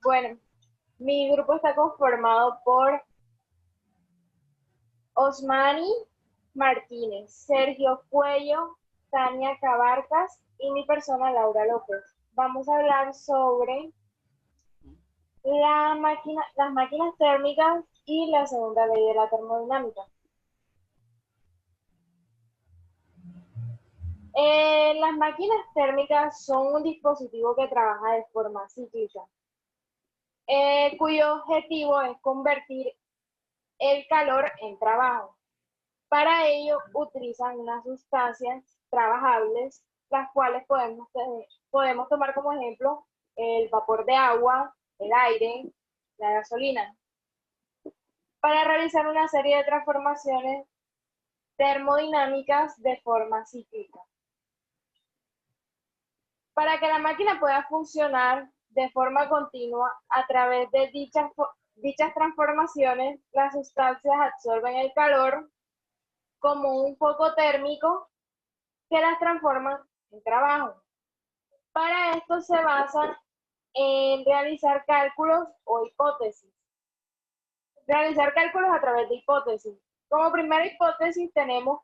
Bueno, mi grupo está conformado por Osmani Martínez, Sergio Cuello, Tania Cabarcas y mi persona Laura López. Vamos a hablar sobre las máquinas térmicas y la segunda ley de la termodinámica. Las máquinas térmicas son un dispositivo que trabaja de forma cíclica, cuyo objetivo es convertir el calor en trabajo. Para ello utilizan unas sustancias trabajables, las cuales podemos tomar como ejemplo el vapor de agua, el aire, la gasolina, para realizar una serie de transformaciones termodinámicas de forma cíclica. Para que la máquina pueda funcionar de forma continua a través de dichas transformaciones, las sustancias absorben el calor como un foco térmico que las transforma en trabajo. Para esto se basan en realizar cálculos o hipótesis. Realizar cálculos a través de hipótesis. Como primera hipótesis tenemos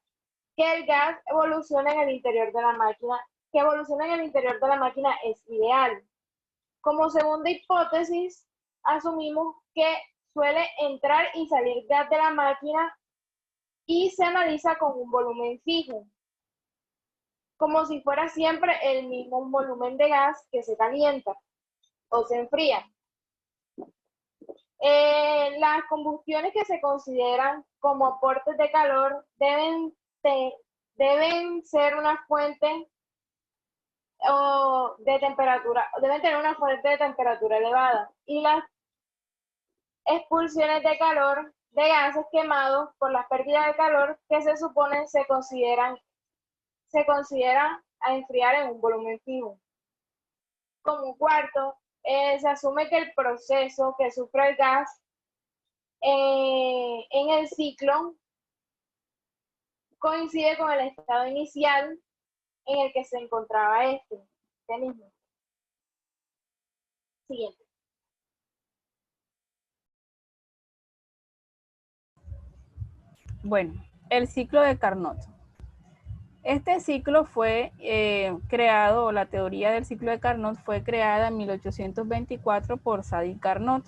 que el gas evoluciona en el interior de la máquina, que evoluciona en el interior de la máquina es ideal. Como segunda hipótesis, asumimos que suele entrar y salir gas de la máquina y se analiza con un volumen fijo, como si fuera siempre el mismo volumen de gas que se calienta o se enfría. Las combustiones que se consideran como aportes de calor deben ser una fuente de temperatura, deben tener una fuente de temperatura elevada, y las expulsiones de calor de gases quemados por las pérdidas de calor que se supone se considera a enfriar en un volumen fijo. Como cuarto, se asume que el proceso que sufre el gas en el ciclo coincide con el estado inicial en el que se encontraba este mismo. Siguiente. Bueno, el ciclo de Carnot. Este ciclo fue creado, la teoría del ciclo de Carnot fue creada en 1824 por Sadi Carnot,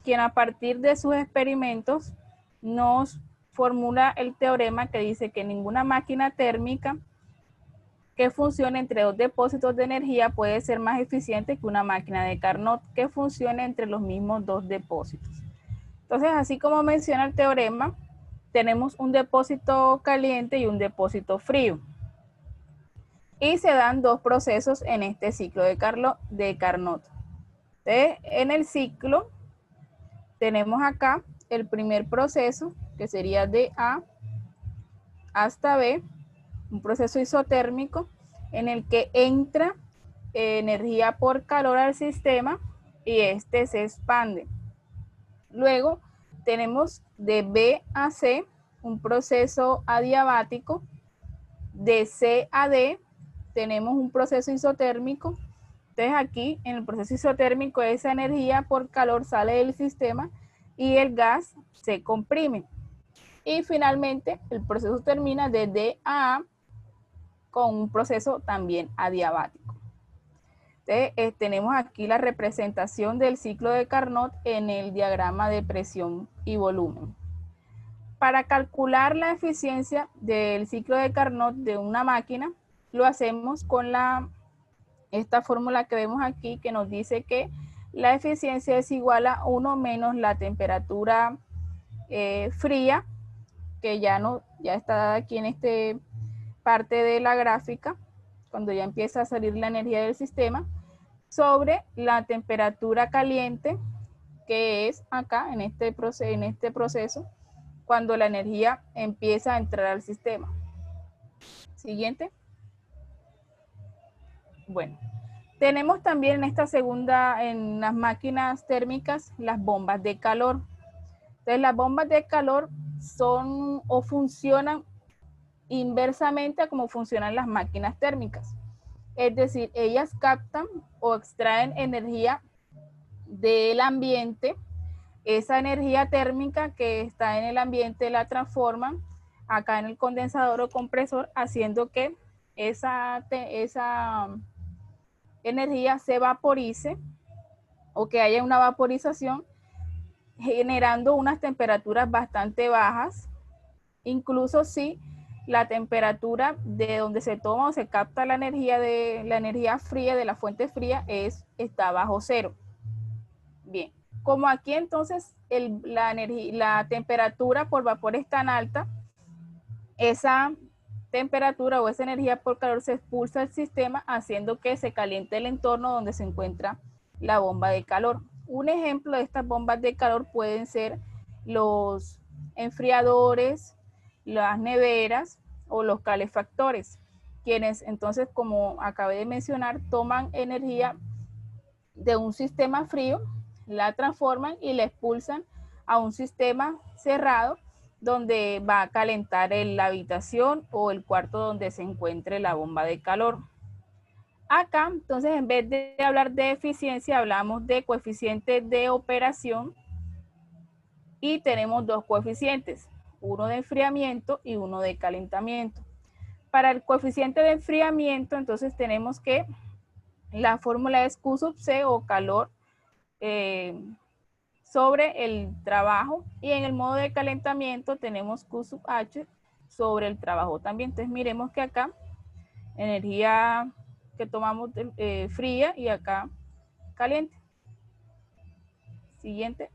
quien a partir de sus experimentos nos formula el teorema que dice que ninguna máquina térmica que funcione entre dos depósitos de energía puede ser más eficiente que una máquina de Carnot que funcione entre los mismos dos depósitos. Entonces, así como menciona el teorema, tenemos un depósito caliente y un depósito frío. Y se dan dos procesos en este ciclo de Carnot. Entonces, en el ciclo tenemos acá el primer proceso, que sería de A hasta B, un proceso isotérmico en el que entra energía por calor al sistema y este se expande. Luego tenemos de B a C un proceso adiabático, de C a D tenemos un proceso isotérmico. Entonces aquí en el proceso isotérmico esa energía por calor sale del sistema y el gas se comprime. Y finalmente el proceso termina de D a A con un proceso también adiabático. Entonces, tenemos aquí la representación del ciclo de Carnot en el diagrama de presión y volumen. Para calcular la eficiencia del ciclo de Carnot de una máquina, lo hacemos con esta fórmula que vemos aquí, que nos dice que la eficiencia es igual a 1 menos la temperatura fría, que ya está dada aquí en esta parte de la gráfica, cuando ya empieza a salir la energía del sistema, sobre la temperatura caliente, que es acá en este proceso, cuando la energía empieza a entrar al sistema. Siguiente. Bueno, tenemos también en esta segunda, en las máquinas térmicas, las bombas de calor. Entonces, las bombas de calor son o funcionan inversamente a como funcionan las máquinas térmicas. Es decir, ellas captan o extraen energía del ambiente, esa energía térmica que está en el ambiente la transforman acá en el condensador o compresor, haciendo que esa energía se vaporice o que haya una vaporización, generando unas temperaturas bastante bajas, incluso si la temperatura de donde se toma o se capta la energía fría de la fuente fría está bajo cero. Bien, como aquí entonces la temperatura por vapor es tan alta, esa temperatura o esa energía por calor se expulsa del sistema, haciendo que se caliente el entorno donde se encuentra la bomba de calor. Un ejemplo de estas bombas de calor pueden ser los enfriadores, las neveras o los calefactores, quienes entonces, como acabé de mencionar, toman energía de un sistema frío, la transforman y la expulsan a un sistema cerrado donde va a calentar la habitación o el cuarto donde se encuentre la bomba de calor. Acá, entonces, en vez de hablar de eficiencia, hablamos de coeficiente de operación y tenemos dos coeficientes, uno de enfriamiento y uno de calentamiento. Para el coeficiente de enfriamiento, entonces tenemos que la fórmula es Q sub C o calor sobre el trabajo, y en el modo de calentamiento tenemos Q sub H sobre el trabajo también. Entonces miremos que acá energía que tomamos fría y acá caliente. Siguiente.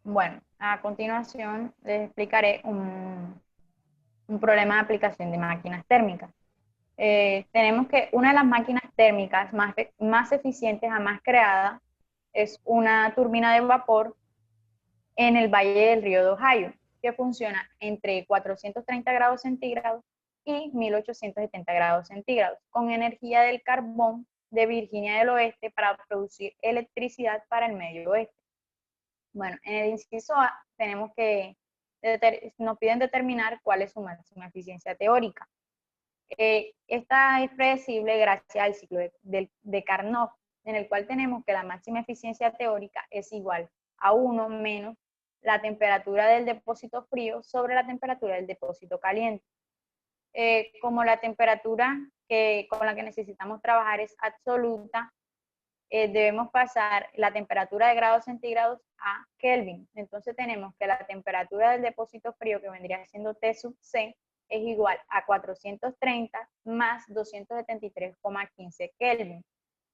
Bueno, a continuación les explicaré un problema de aplicación de máquinas térmicas. Tenemos que una de las máquinas térmicas más eficientes jamás creada es una turbina de vapor en el Valle del Río de Ohio, que funciona entre 430 grados centígrados y 1870 grados centígrados, con energía del carbón de Virginia del Oeste para producir electricidad para el medio oeste. Bueno, en el inciso A tenemos que nos piden determinar cuál es su máxima eficiencia teórica. Esta es predecible gracias al ciclo de Carnot, en el cual tenemos que la máxima eficiencia teórica es igual a 1 menos la temperatura del depósito frío sobre la temperatura del depósito caliente. Como la temperatura con la que necesitamos trabajar es absoluta, debemos pasar la temperatura de grados centígrados a Kelvin. Entonces tenemos que la temperatura del depósito frío, que vendría siendo T sub C, es igual a 430 más 273,15 Kelvin,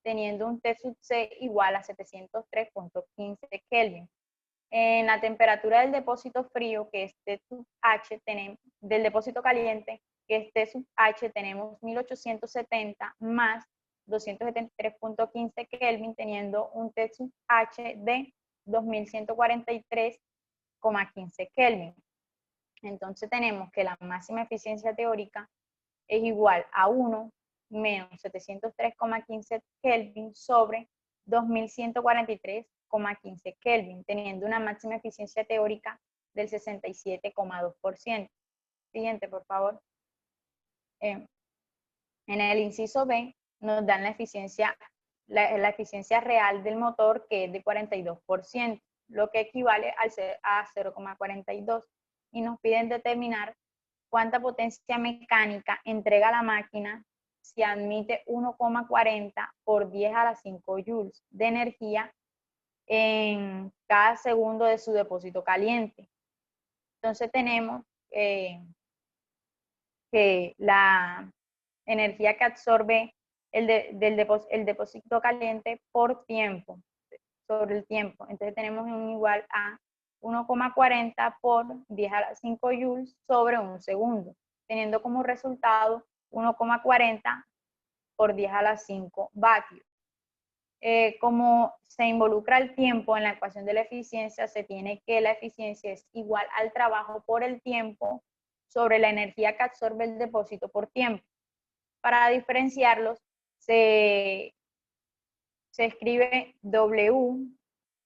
teniendo un T sub C igual a 703,15 Kelvin. En la temperatura del depósito frío, que es T sub H, del depósito caliente, que es T sub H, tenemos 1870 más 273,15 Kelvin, teniendo un T sub H de 2143,15 Kelvin. Entonces tenemos que la máxima eficiencia teórica es igual a 1 menos 703,15 Kelvin sobre 2143,15 Kelvin, teniendo una máxima eficiencia teórica del 67,2%. Siguiente, por favor. En el inciso B nos dan la eficiencia real del motor, que es de 42%, lo que equivale a 0,42, y nos piden determinar cuánta potencia mecánica entrega la máquina si admite 1,40 por 10 a la 5 joules de energía en cada segundo de su depósito caliente. Entonces tenemos que la energía que absorbe el depósito caliente por tiempo, sobre el tiempo. Entonces tenemos un igual a 1,40 por 10 a la 5 joules sobre un segundo, teniendo como resultado 1,40 por 10 a la 5 vatios. Como se involucra el tiempo en la ecuación de la eficiencia, se tiene que la eficiencia es igual al trabajo por el tiempo sobre la energía que absorbe el depósito por tiempo. Para diferenciarlos, se escribe W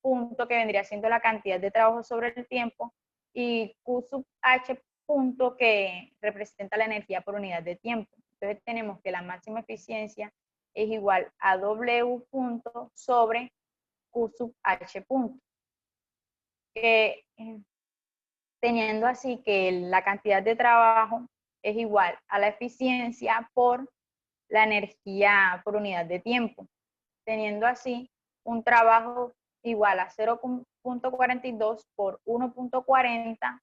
punto, que vendría siendo la cantidad de trabajo sobre el tiempo, y Q sub H punto, que representa la energía por unidad de tiempo. Entonces tenemos que la máxima eficiencia es igual a W punto sobre Q sub H punto. Que, teniendo así que la cantidad de trabajo es igual a la eficiencia por la energía por unidad de tiempo. Teniendo así un trabajo igual a 0.42 por 1.40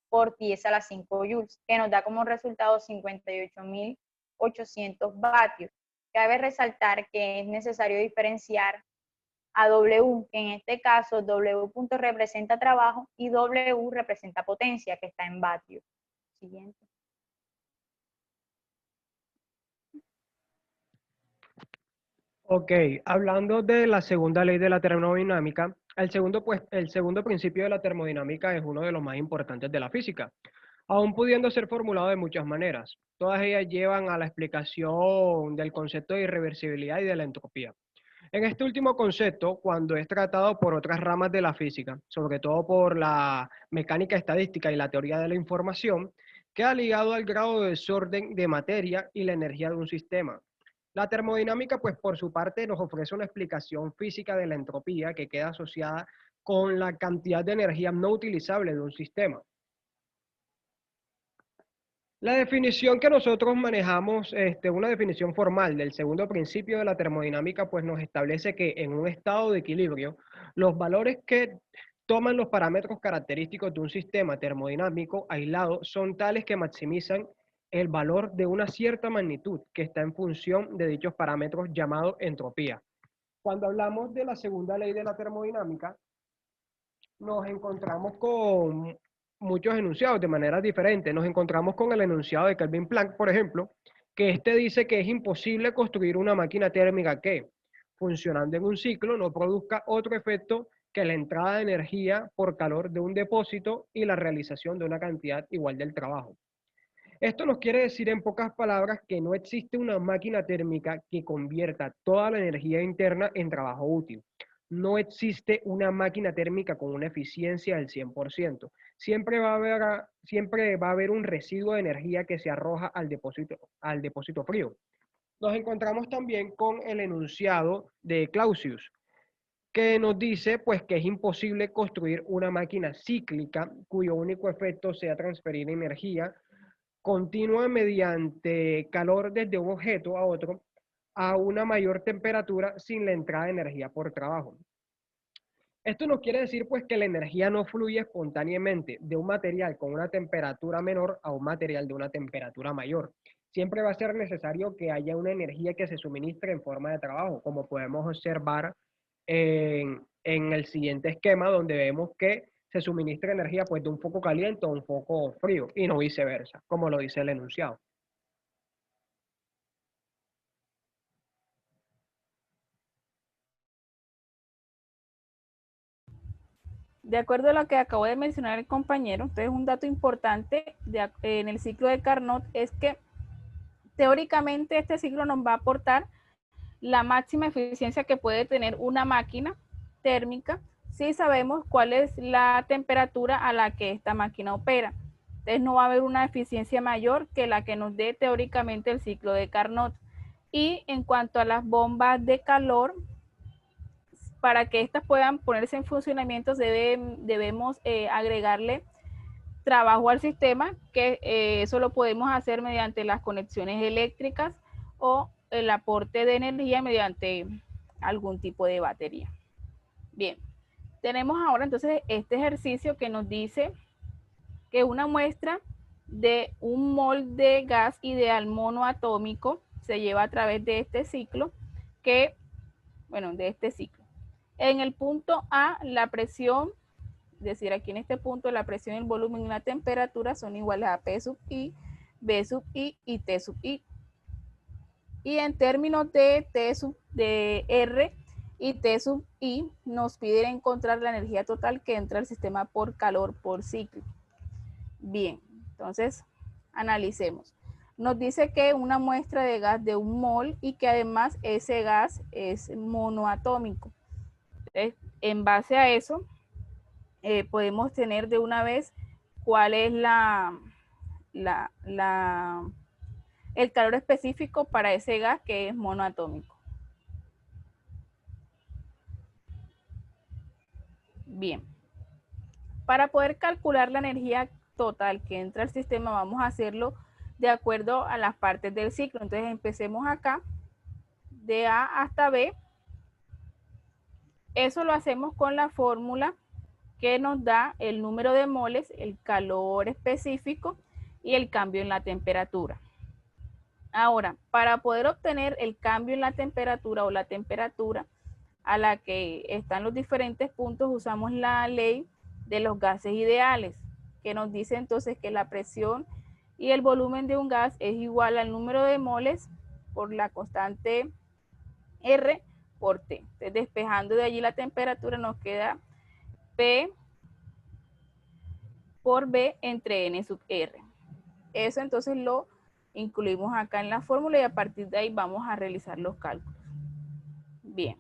por 10 a la 5 joules, que nos da como resultado 58.800 vatios. Cabe resaltar que es necesario diferenciar a W, que en este caso W punto representa trabajo y W representa potencia, que está en vatios. Siguiente. Ok, hablando de la segunda ley de la termodinámica, el segundo principio de la termodinámica es uno de los más importantes de la física, aún pudiendo ser formulado de muchas maneras. Todas ellas llevan a la explicación del concepto de irreversibilidad y de la entropía. En este último concepto, cuando es tratado por otras ramas de la física, sobre todo por la mecánica estadística y la teoría de la información, queda ligado al grado de desorden de materia y la energía de un sistema. La termodinámica, pues por su parte, nos ofrece una explicación física de la entropía que queda asociada con la cantidad de energía no utilizable de un sistema. La definición que nosotros manejamos, una definición formal del segundo principio de la termodinámica, pues nos establece que en un estado de equilibrio, los valores que toman los parámetros característicos de un sistema termodinámico aislado son tales que maximizan el valor de una cierta magnitud que está en función de dichos parámetros llamado entropía. Cuando hablamos de la segunda ley de la termodinámica, nos encontramos con muchos enunciados de maneras diferentes. Nos encontramos con el enunciado de Kelvin Planck, por ejemplo, que dice que es imposible construir una máquina térmica que, funcionando en un ciclo, no produzca otro efecto que la entrada de energía por calor de un depósito y la realización de una cantidad igual del trabajo. Esto nos quiere decir en pocas palabras que no existe una máquina térmica que convierta toda la energía interna en trabajo útil. No existe una máquina térmica con una eficiencia del 100%. Siempre va a haber un residuo de energía que se arroja al depósito frío. Nos encontramos también con el enunciado de Clausius, que nos dice pues que es imposible construir una máquina cíclica cuyo único efecto sea transferir energía continua mediante calor desde un objeto a otro a una mayor temperatura sin la entrada de energía por trabajo. Esto nos quiere decir pues que la energía no fluye espontáneamente de un material con una temperatura menor a un material de una temperatura mayor. Siempre va a ser necesario que haya una energía que se suministre en forma de trabajo, como podemos observar en el siguiente esquema, donde vemos que se suministra energía pues de un foco caliente a un foco frío y no viceversa, como lo dice el enunciado. De acuerdo a lo que acabo de mencionar el compañero, entonces un dato importante en el ciclo de Carnot es que teóricamente este ciclo nos va a aportar la máxima eficiencia que puede tener una máquina térmica si sabemos cuál es la temperatura a la que esta máquina opera. Entonces no va a haber una eficiencia mayor que la que nos dé teóricamente el ciclo de Carnot. Y en cuanto a las bombas de calor, para que estas puedan ponerse en funcionamiento debemos agregarle trabajo al sistema, que eso lo podemos hacer mediante las conexiones eléctricas o el aporte de energía mediante algún tipo de batería. Bien, tenemos ahora entonces este ejercicio que nos dice que una muestra de un mol de gas ideal monoatómico se lleva a través de este ciclo, de este ciclo. En el punto A, la presión, es decir, aquí en este punto la presión, el volumen y la temperatura son iguales a P sub I, B sub I y T sub I. Y en términos de de R y T sub I, nos piden encontrar la energía total que entra al sistema por calor por ciclo. Bien, entonces analicemos. Nos dice que una muestra de gas de 1 mol y que además ese gas es monoatómico. Entonces, en base a eso, podemos tener de una vez cuál es la el calor específico para ese gas que es monoatómico. Bien. Para poder calcular la energía total que entra al sistema, vamos a hacerlo de acuerdo a las partes del ciclo. Entonces empecemos acá, de A hasta B. Eso lo hacemos con la fórmula que nos da el número de moles, el calor específico y el cambio en la temperatura. Ahora, para poder obtener el cambio en la temperatura o la temperatura a la que están los diferentes puntos, usamos la ley de los gases ideales, que nos dice entonces que la presión y el volumen de un gas es igual al número de moles por la constante R por T. Entonces, despejando de allí la temperatura, nos queda P por B entre N sub R. Eso entonces lo incluimos acá en la fórmula y a partir de ahí vamos a realizar los cálculos. Bien.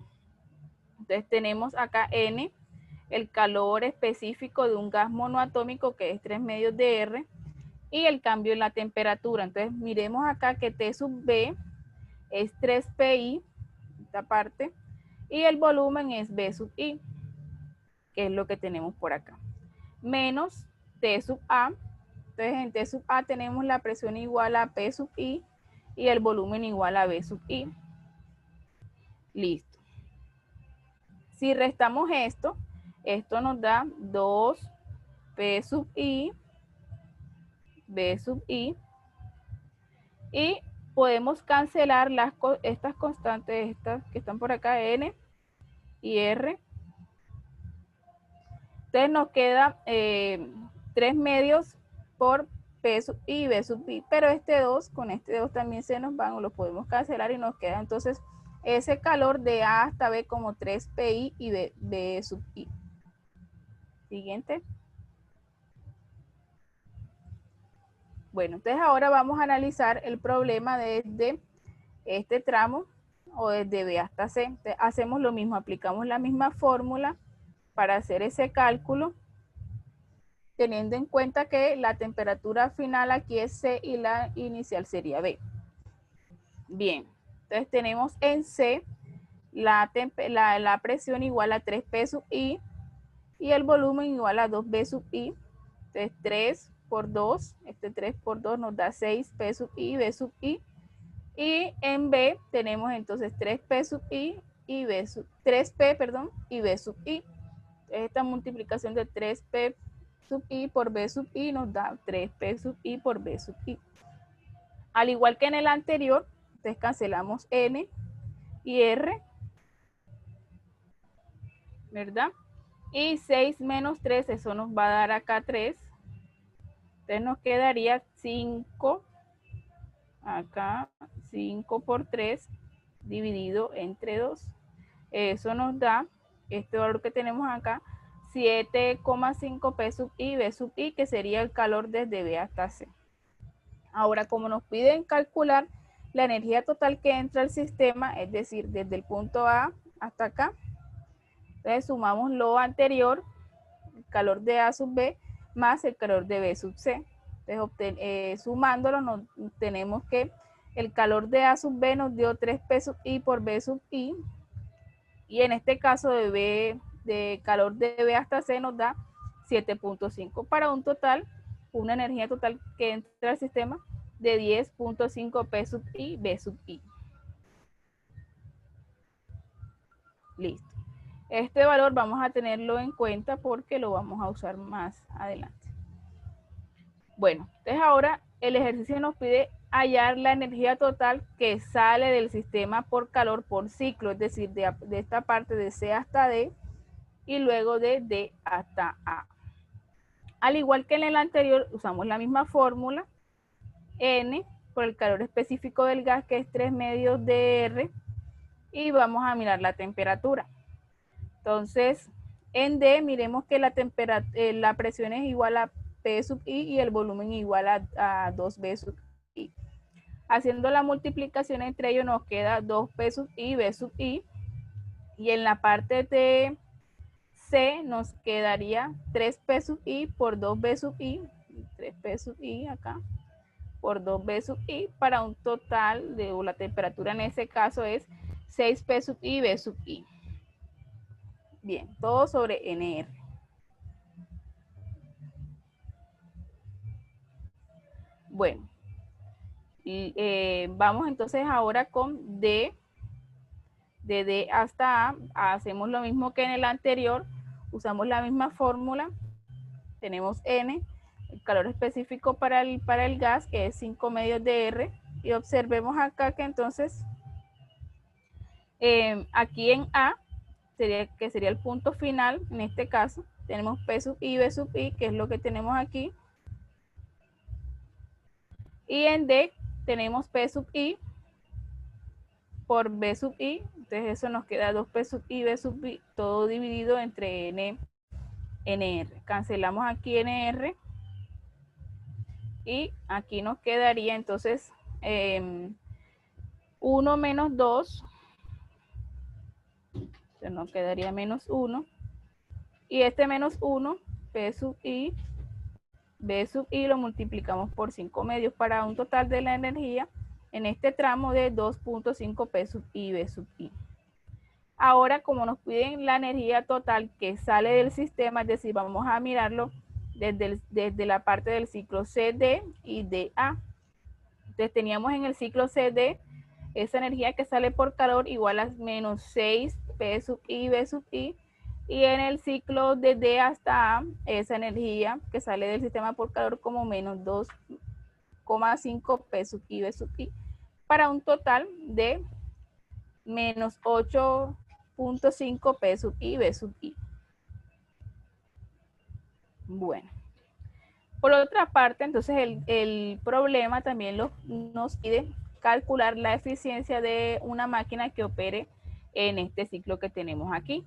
Entonces tenemos acá N, el calor específico de un gas monoatómico que es 3 medios de R y el cambio en la temperatura. Entonces miremos acá que T sub B es 3 pi, esta parte, y el volumen es B sub I, que es lo que tenemos por acá, menos T sub A. Entonces en T sub A tenemos la presión igual a P sub I y el volumen igual a B sub I. Listo. Si restamos esto, esto nos da 2 P sub I, B sub I, y podemos cancelar estas constantes, estas que están por acá, N y R. Entonces nos queda 3 medios por P sub I y B sub I, pero este 2, con este 2 también se nos van o lo podemos cancelar y nos queda entonces ese calor de A hasta B como 3 PI y B sub I. Siguiente. Bueno, entonces ahora vamos a analizar el problema desde este tramo o desde B hasta C. Entonces, hacemos lo mismo, aplicamos la misma fórmula para hacer ese cálculo, teniendo en cuenta que la temperatura final aquí es C y la inicial sería B. Bien, entonces tenemos en C la presión igual a 3P sub I y el volumen igual a 2B sub I. Entonces 3 por 2, este 3 por 2 nos da 6P sub I, B sub I. Y en B tenemos entonces 3P sub I y 3P, perdón, y B sub I. Entonces esta multiplicación de 3P sub I por B sub I nos da 3P sub I por B sub I. Al igual que en el anterior, entonces cancelamos N y R, ¿verdad? Y 6 menos 3, eso nos va a dar acá 3. Entonces nos quedaría 5, acá 5 por 3 dividido entre 2. Eso nos da, este valor que tenemos acá, 7,5 P sub I, B sub I, que sería el calor desde B hasta C. Ahora, como nos piden calcular la energía total que entra al sistema, es decir, desde el punto A hasta acá, entonces sumamos lo anterior, el calor de A sub B, más el calor de B sub C. Entonces, sumándolo, tenemos que el calor de A sub B nos dio 3P sub I por B sub I, y en este caso de calor de B hasta C nos da 7.5 para un total, una energía total que entra al sistema de 10.5 P sub I, B sub I. Listo. Este valor vamos a tenerlo en cuenta porque lo vamos a usar más adelante. Bueno, entonces ahora el ejercicio nos pide hallar la energía total que sale del sistema por calor por ciclo, es decir, de esta parte de C hasta D y luego de D hasta A. Al igual que en el anterior, usamos la misma fórmula, N por el calor específico del gas, que es 3 medios de R, y vamos a mirar la temperatura. Entonces, en D, miremos que la presión es igual a P sub I y el volumen igual a 2B sub I. Haciendo la multiplicación entre ellos nos queda 2P sub I, B sub I, y en la parte de C nos quedaría 3P sub I por 2B sub I, 3P sub I acá, por 2B sub I para un total de, o la temperatura en ese caso es 6P sub I, B sub I. Bien, todo sobre NR. Bueno, vamos entonces ahora con D. De D hasta A, hacemos lo mismo que en el anterior, usamos la misma fórmula, tenemos N, el calor específico para el gas, que es 5 medios de R, y observemos acá que entonces, aquí en A, que sería el punto final, en este caso, tenemos P sub I, B sub I, que es lo que tenemos aquí, y en D tenemos P sub I por B sub I, entonces eso nos queda 2P sub I, B sub I, todo dividido entre NR. Cancelamos aquí NR y aquí nos quedaría entonces 1 menos 2, entonces nos quedaría menos 1, y este menos 1, P sub I, B sub I, lo multiplicamos por 5 medios para un total de la energía en este tramo de 2.5 P sub I, B sub I. Ahora, como nos piden la energía total que sale del sistema, es decir, vamos a mirarlo desde la parte del ciclo CD y DA. Entonces teníamos en el ciclo CD esa energía que sale por calor igual a menos 6 P sub I, B sub I, y en el ciclo de D hasta A, esa energía que sale del sistema por calor como menos 2,5 P sub I, B sub I, para un total de menos 8.5 P sub I, B sub I. Bueno. Por otra parte, entonces el problema también nos pide calcular la eficiencia de una máquina que opere en este ciclo que tenemos aquí.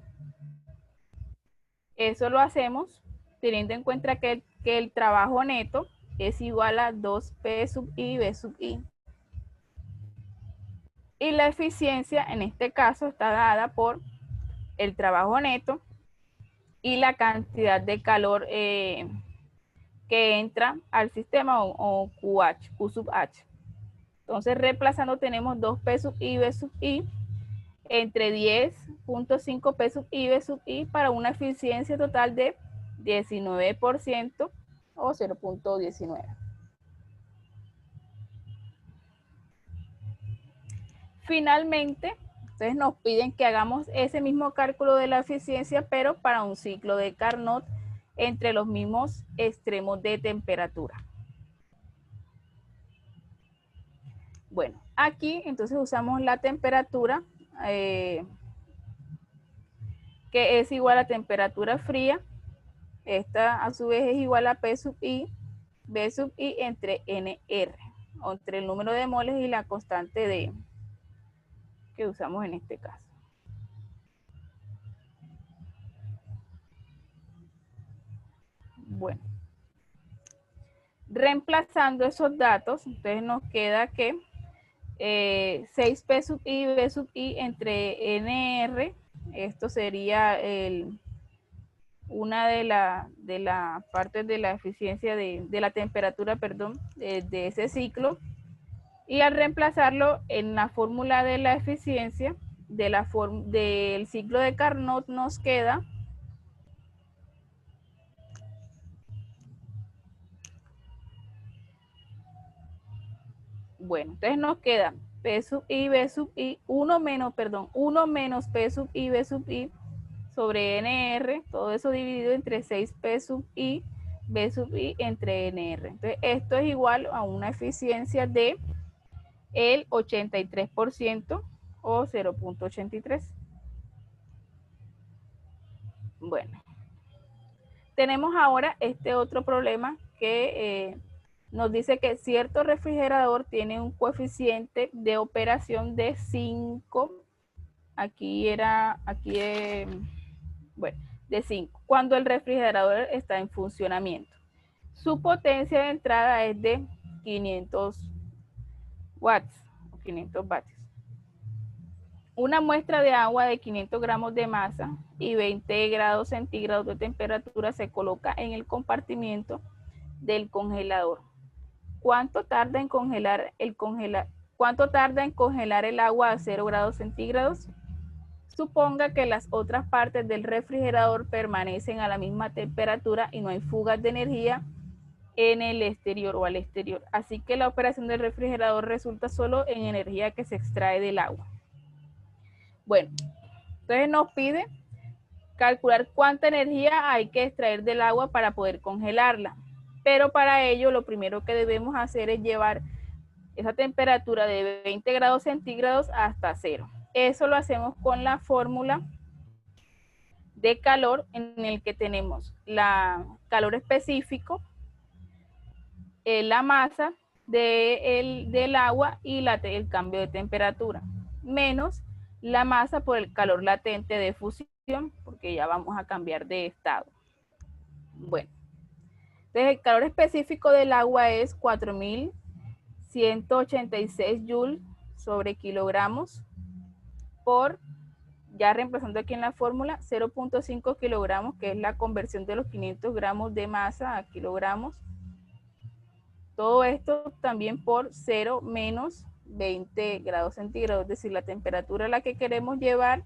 Eso lo hacemos teniendo en cuenta que el trabajo neto es igual a 2P sub I, B sub I. Y la eficiencia en este caso está dada por el trabajo neto y la cantidad de calor que entra al sistema o QH, Q sub H. Entonces, reemplazando tenemos 2P sub I, B sub I entre 10.5 P sub I, B sub I para una eficiencia total de 19% o 0.19. Finalmente, entonces nos piden que hagamos ese mismo cálculo de la eficiencia, pero para un ciclo de Carnot entre los mismos extremos de temperatura. Bueno, aquí entonces usamos la temperatura que es igual a temperatura fría. Esta a su vez es igual a P sub I, B sub I entre NR, entre el número de moles y la constante de que usamos en este caso. Bueno, reemplazando esos datos, entonces nos queda que 6P sub I, B sub I entre NR, esto sería una de las partes de la eficiencia de la temperatura, perdón, de ese ciclo. Y al reemplazarlo en la fórmula de la eficiencia del ciclo de Carnot nos queda bueno, entonces nos queda P sub I, B sub I, 1 menos P sub I, B sub I sobre NR, todo eso dividido entre 6P sub I, B sub I entre NR. Entonces esto es igual a una eficiencia de el 83% o 0.83. Bueno, tenemos ahora este otro problema que nos dice que cierto refrigerador tiene un coeficiente de operación de 5, de 5, cuando el refrigerador está en funcionamiento. Su potencia de entrada es de 500 watts o 500 vatios. Una muestra de agua de 500 gramos de masa y 20 grados centígrados de temperatura se coloca en el compartimiento del congelador. ¿Cuánto tarda en congelar el agua a 0 grados centígrados? Suponga que las otras partes del refrigerador permanecen a la misma temperatura y no hay fugas de energía en el exterior o al exterior. Así que la operación del refrigerador resulta solo en energía que se extrae del agua. Bueno, entonces nos pide calcular cuánta energía hay que extraer del agua para poder congelarla. Pero para ello lo primero que debemos hacer es llevar esa temperatura de 20 grados centígrados hasta 0. Eso lo hacemos con la fórmula de calor en el que tenemos la calor específico, la masa del agua y el cambio de temperatura, menos la masa por el calor latente de fusión, porque ya vamos a cambiar de estado. Bueno, entonces el calor específico del agua es 4186 joules sobre kilogramos por, ya reemplazando aquí en la fórmula, 0.5 kilogramos, que es la conversión de los 500 gramos de masa a kilogramos. Todo esto también por 0 menos 20 grados centígrados, es decir, la temperatura a la que queremos llevar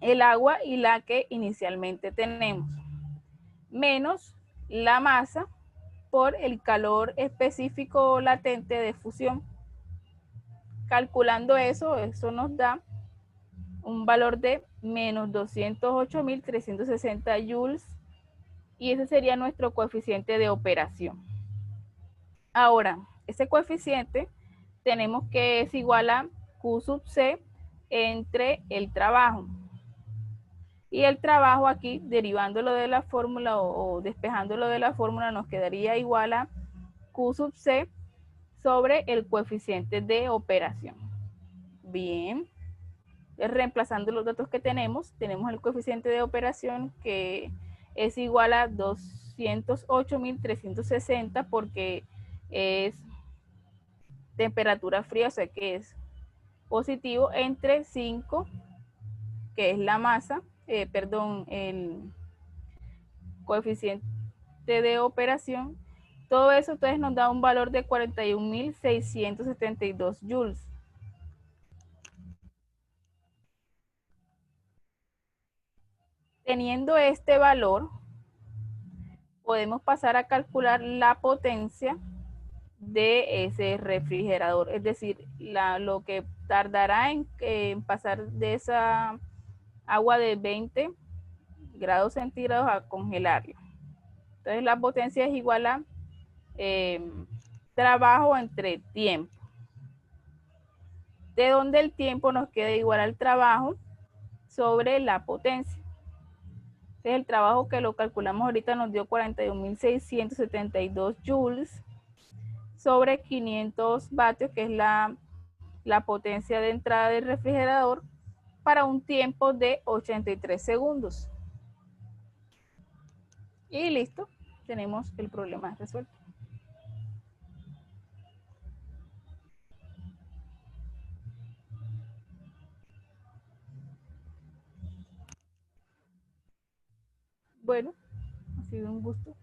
el agua y la que inicialmente tenemos, menos la masa por el calor específico latente de fusión. Calculando eso nos da un valor de menos 208.360 joules y ese sería nuestro coeficiente de operación. Ahora, ese coeficiente tenemos que es igual a Q sub C entre el trabajo. Y el trabajo aquí, derivándolo de la fórmula o despejándolo de la fórmula, nos quedaría igual a Q sub C sobre el coeficiente de operación. Bien. Reemplazando los datos que tenemos el coeficiente de operación que es igual a 208.360 porque es temperatura fría, o sea que es positivo, entre 5, que es la masa, el coeficiente de operación. Todo eso entonces nos da un valor de 41.672 joules. Teniendo este valor, podemos pasar a calcular la potencia de ese refrigerador, es decir, lo que tardará en pasar de esa agua de 20 grados centígrados a congelarla. Entonces la potencia es igual a trabajo entre tiempo, de donde el tiempo nos queda igual al trabajo sobre la potencia. Entonces el trabajo que lo calculamos ahorita nos dio 41.672 joules sobre 500 vatios, que es la potencia de entrada del refrigerador, para un tiempo de 83 segundos. Y listo, tenemos el problema resuelto. Bueno, ha sido un gusto.